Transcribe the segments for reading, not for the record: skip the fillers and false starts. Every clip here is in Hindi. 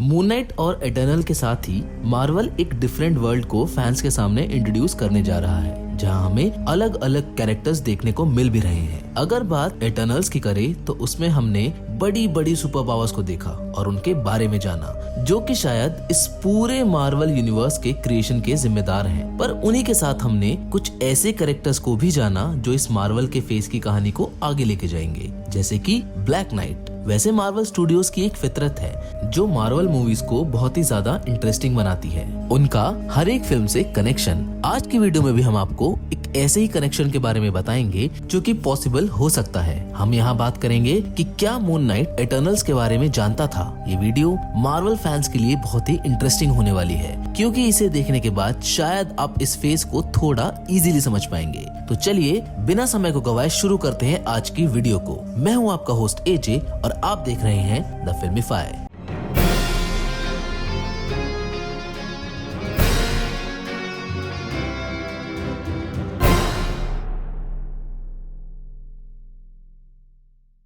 मून नाइट और इटर्नल के साथ ही मार्वल एक डिफरेंट वर्ल्ड को फैंस के सामने इंट्रोड्यूस करने जा रहा है, जहां हमें अलग अलग कैरेक्टर्स देखने को मिल भी रहे हैं। अगर बात इटर्नल्स की करें तो उसमें हमने बड़ी बड़ी सुपर पावर्स को देखा और उनके बारे में जाना, जो कि शायद इस पूरे मार्वल यूनिवर्स के क्रिएशन के जिम्मेदार हैं। पर उन्हीं के साथ हमने कुछ ऐसे कैरेक्टर्स को भी जाना जो इस मार्वल के फेस की कहानी को आगे लेके जाएंगे, जैसे कि ब्लैक नाइट। वैसे मार्वल स्टूडियोज की एक फितरत है जो मार्वल मूवीज को बहुत ही ज्यादा इंटरेस्टिंग बनाती है, उनका हर एक फिल्म से कनेक्शन। आज की वीडियो में भी हम आपको एक ऐसे ही कनेक्शन के बारे में बताएंगे जो कि पॉसिबल हो सकता है। हम यहाँ बात करेंगे कि क्या मून नाइट इटर्नल्स के बारे में जानता था। ये वीडियो मार्वल फैंस के लिए बहुत ही इंटरेस्टिंग होने वाली है, क्योंकि इसे देखने के बाद शायद आप इस फेस को थोड़ा इजीली समझ पाएंगे। तो चलिए बिना समय को गवाए शुरू करते हैं आज की वीडियो को। मैं हूँ आपका होस्ट एजे और आप देख रहे हैं द फिल्मीफाई।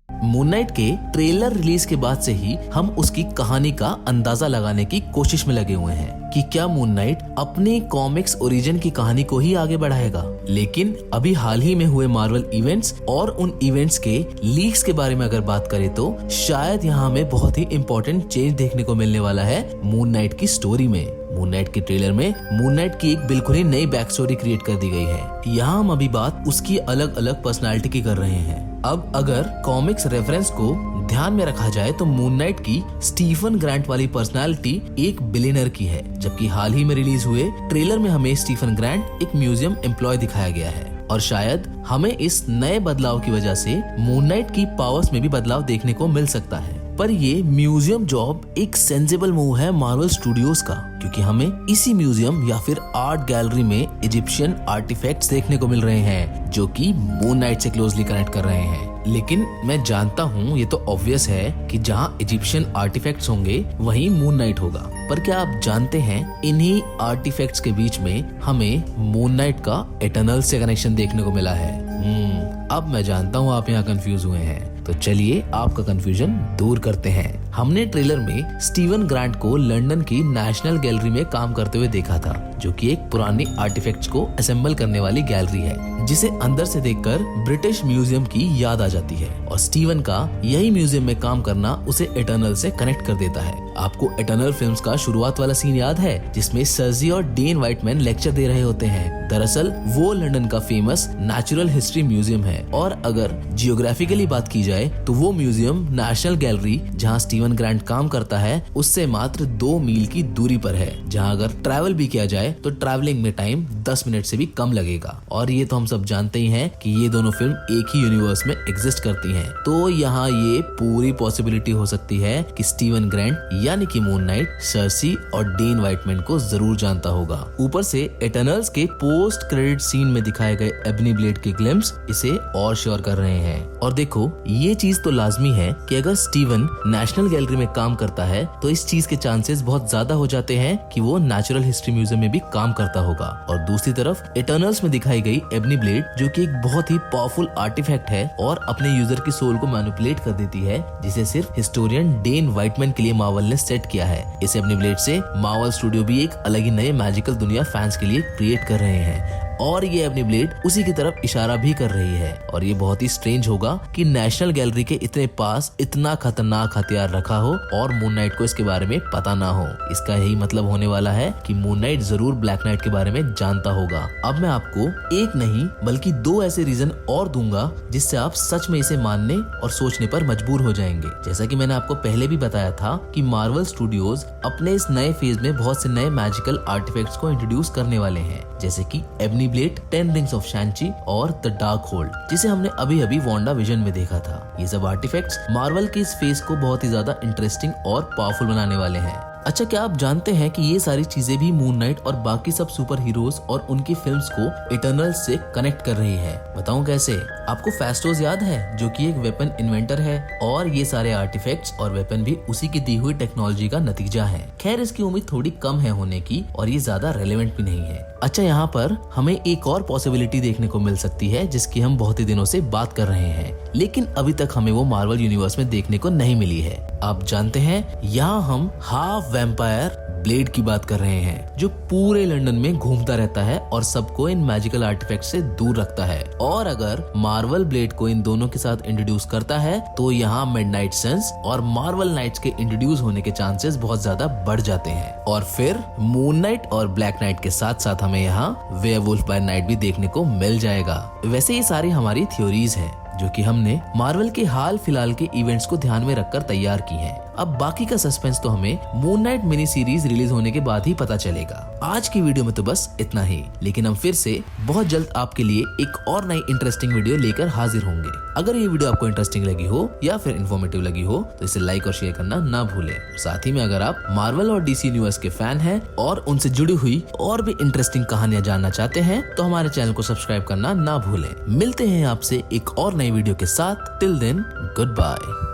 मून नाइट के ट्रेलर रिलीज के बाद से ही हम उसकी कहानी का अंदाजा लगाने की कोशिश में लगे हुए हैं कि क्या मून नाइट अपने कॉमिक्स ओरिजिन की कहानी को ही आगे बढ़ाएगा। लेकिन अभी हाल ही में हुए मार्वल इवेंट्स और उन इवेंट्स के लीक्स के बारे में अगर बात करें तो शायद यहाँ हमें बहुत ही इम्पोर्टेंट चेंज देखने को मिलने वाला है मून नाइट की स्टोरी में। मून नाइट के ट्रेलर में मून नाइट की एक बिल्कुल ही नई बैक स्टोरी क्रिएट कर दी गई है। यहाँ हम अभी बात उसकी अलग अलग पर्सनालिटी की कर रहे हैं। अब अगर कॉमिक्स रेफरेंस को ध्यान में रखा जाए तो मून नाइट की स्टीफन ग्रांट वाली पर्सनालिटी एक बिलियनर की है, जबकि हाल ही में रिलीज हुए ट्रेलर में हमें स्टीफन ग्रांट एक म्यूजियम एम्प्लॉय दिखाया गया है। और शायद हमें इस नए बदलाव की वजह से मून नाइट की पावर्स में भी बदलाव देखने को मिल सकता है। पर ये म्यूजियम जॉब एक सेंसिबल मूव है मार्वल स्टूडियोज का, क्योंकि हमें इसी म्यूजियम या फिर आर्ट गैलरी में इजिप्शियन आर्टिफैक्ट्स देखने को मिल रहे हैं जो कि मून नाइट से क्लोजली कनेक्ट कर रहे हैं। लेकिन मैं जानता हूँ ये तो ऑब्वियस है कि जहाँ इजिप्शियन आर्टिफैक्ट्स होंगे वहीं मून नाइट होगा। पर क्या आप जानते हैं इन्हीं आर्टिफैक्ट्स के बीच में हमें मून नाइट का इटर्नल से कनेक्शन देखने को मिला है। अब मैं जानता हूँ आप यहाँ कंफ्यूज हुए हैं, तो चलिए आपका कंफ्यूजन दूर करते हैं। हमने ट्रेलर में स्टीवन ग्रांट को लंदन की नेशनल गैलरी में काम करते हुए देखा था, जो कि एक पुरानी आर्टिफैक्ट्स को असेंबल करने वाली गैलरी है, जिसे अंदर से देखकर ब्रिटिश म्यूजियम की याद आ जाती है। और स्टीवन का यही म्यूजियम में काम करना उसे इटर्नल से कनेक्ट कर देता है। आपको इटर्नल फिल्म्स का शुरुआत वाला सीन याद है जिसमें सर्जी और डेन व्हाइटमैन लेक्चर दे रहे होते हैं। दरअसल वो लंदन का फेमस नेचुरल हिस्ट्री म्यूजियम है। और अगर जियोग्राफिकली बात की जाए तो वो म्यूजियम नेशनल गैलरी जहाँ स्टीवन ग्रांट काम करता है उससे मात्र 2 मील की दूरी पर है, जहाँ अगर ट्रैवल भी किया जाए तो ट्रैवलिंग में टाइम 10 मिनट से भी कम लगेगा। और ये तो हम सब जानते ही हैं कि ये दोनों फिल्म एक ही यूनिवर्स में एग्जिस्ट करती हैं। तो यहाँ ये पूरी पॉसिबिलिटी हो सकती है कि स्टीवन ग्रांट यानी कि मून नाइट सर्सी और डेन व्हाइटमैन को जरूर जानता होगा। ऊपर से इटर्नल्स के पोस्ट क्रेडिट सीन में दिखाए गए एबनी ब्लेड के ग्लिम्स इसे और श्योर कर रहे हैं। और देखो ये चीज तो लाजमी है कि अगर स्टीवन नेशनल गैलरी में काम करता है तो इस चीज के चांसेस बहुत ज्यादा हो जाते हैं कि वो नेचुरल हिस्ट्री म्यूजियम में भी काम करता होगा। और दूसरी तरफ इटर्नल्स में दिखाई गई एबनी ब्लेड, जो कि एक बहुत ही पावरफुल आर्टिफैक्ट है और अपने यूजर की सोल को मैनिपुलेट कर देती है, जिसे सिर्फ हिस्टोरियन डेन व्हाइटमैन के लिए मार्वल ने सेट किया है। इस एबनी ब्लेड से मार्वल स्टूडियो भी एक अलग ही नए मैजिकल दुनिया फैंस के लिए क्रिएट कर रहे हैं। और ये एबनी ब्लेड उसी की तरफ इशारा भी कर रही है। और ये बहुत ही स्ट्रेंज होगा कि नेशनल गैलरी के इतने पास इतना खतरनाक हथियार रखा हो और मून नाइट को इसके बारे में पता ना हो। इसका यही मतलब होने वाला है कि मून नाइट जरूर ब्लैक नाइट के बारे में जानता होगा। अब मैं आपको एक नहीं बल्कि 2 ऐसे रीजन और दूंगा जिससे आप सच में इसे मानने और सोचने पर मजबूर हो जाएंगे। जैसा कि मैंने आपको पहले भी बताया था कि मार्वल स्टूडियोज अपने इस नए फेज में बहुत से नए मैजिकल आर्टिफैक्ट्स को इंट्रोड्यूस करने वाले हैं, जैसे कि एबनी ब्लेड, 10 रिंग्स ऑफ शैंची और द डार्क होल्ड, जिसे हमने अभी अभी वांडा विजन में देखा था। ये सब आर्टिफैक्ट्स मार्वल के इस फेज को बहुत ही ज्यादा इंटरेस्टिंग और पावरफुल बनाने वाले हैं। अच्छा, क्या आप जानते हैं कि ये सारी चीजें भी मून नाइट और बाकी सब सुपर हीरोज और उनकी फिल्म्स को इटर्नल से कनेक्ट कर रही है? बताऊं कैसे? आपको फेस्टोस याद है, जो कि एक वेपन इन्वेंटर है, और ये सारे आर्टिफैक्ट्स और वेपन भी उसी की दी हुई टेक्नोलॉजी का नतीजा है। खैर इसकी उम्मीद थोड़ी कम है होने की, और ये ज्यादा रेलेवेंट भी नहीं है। अच्छा, यहाँ पर हमें एक और पॉसिबिलिटी देखने को मिल सकती है जिसकी हम बहुत ही दिनों से बात कर रहे हैं, लेकिन अभी तक हमें वो मार्वल यूनिवर्स में देखने को नहीं मिली है। आप जानते हैं यहाँ हम हाफ वैम्पायर ब्लेड की बात कर रहे हैं, जो पूरे लंदन में घूमता रहता है और सबको इन मैजिकल आर्टिफैक्ट से दूर रखता है। और अगर मार्वल ब्लेड को इन दोनों के साथ इंट्रोड्यूस करता है तो यहाँ मिडनाइट सन्स और मार्वल नाइट्स के इंट्रोड्यूस होने के चांसेस बहुत ज्यादा बढ़ जाते हैं। और फिर मून नाइट और ब्लैक नाइट के साथ साथ हमें यहाँ वेयरवुल्फ बाय नाइट भी देखने को मिल जाएगा। वैसे ये सारी हमारी थ्योरीज हैं जो कि हमने मार्वल के हाल फिलहाल के इवेंट्स को ध्यान में रखकर तैयार की हैं। अब बाकी का सस्पेंस तो हमें moon night mini series release होने के बाद ही पता चलेगा। आज की वीडियो में तो बस इतना ही, लेकिन हम फिर से बहुत जल्द आपके लिए एक और नई इंटरेस्टिंग वीडियो लेकर हाजिर होंगे। अगर ये वीडियो आपको इंटरेस्टिंग लगी हो या फिर इन्फॉर्मेटिव लगी हो तो इसे लाइक और शेयर करना ना भूलें। साथ ही में अगर आप मार्वल और डीसी यूनिवर्स के फैन हैं और उनसे जुड़ी हुई और भी इंटरेस्टिंग कहानियां जानना चाहते हैं तो हमारे चैनल को सब्सक्राइब करना ना भूलें। मिलते हैं आपसे एक और नई वीडियो के साथ। Till then, good bye.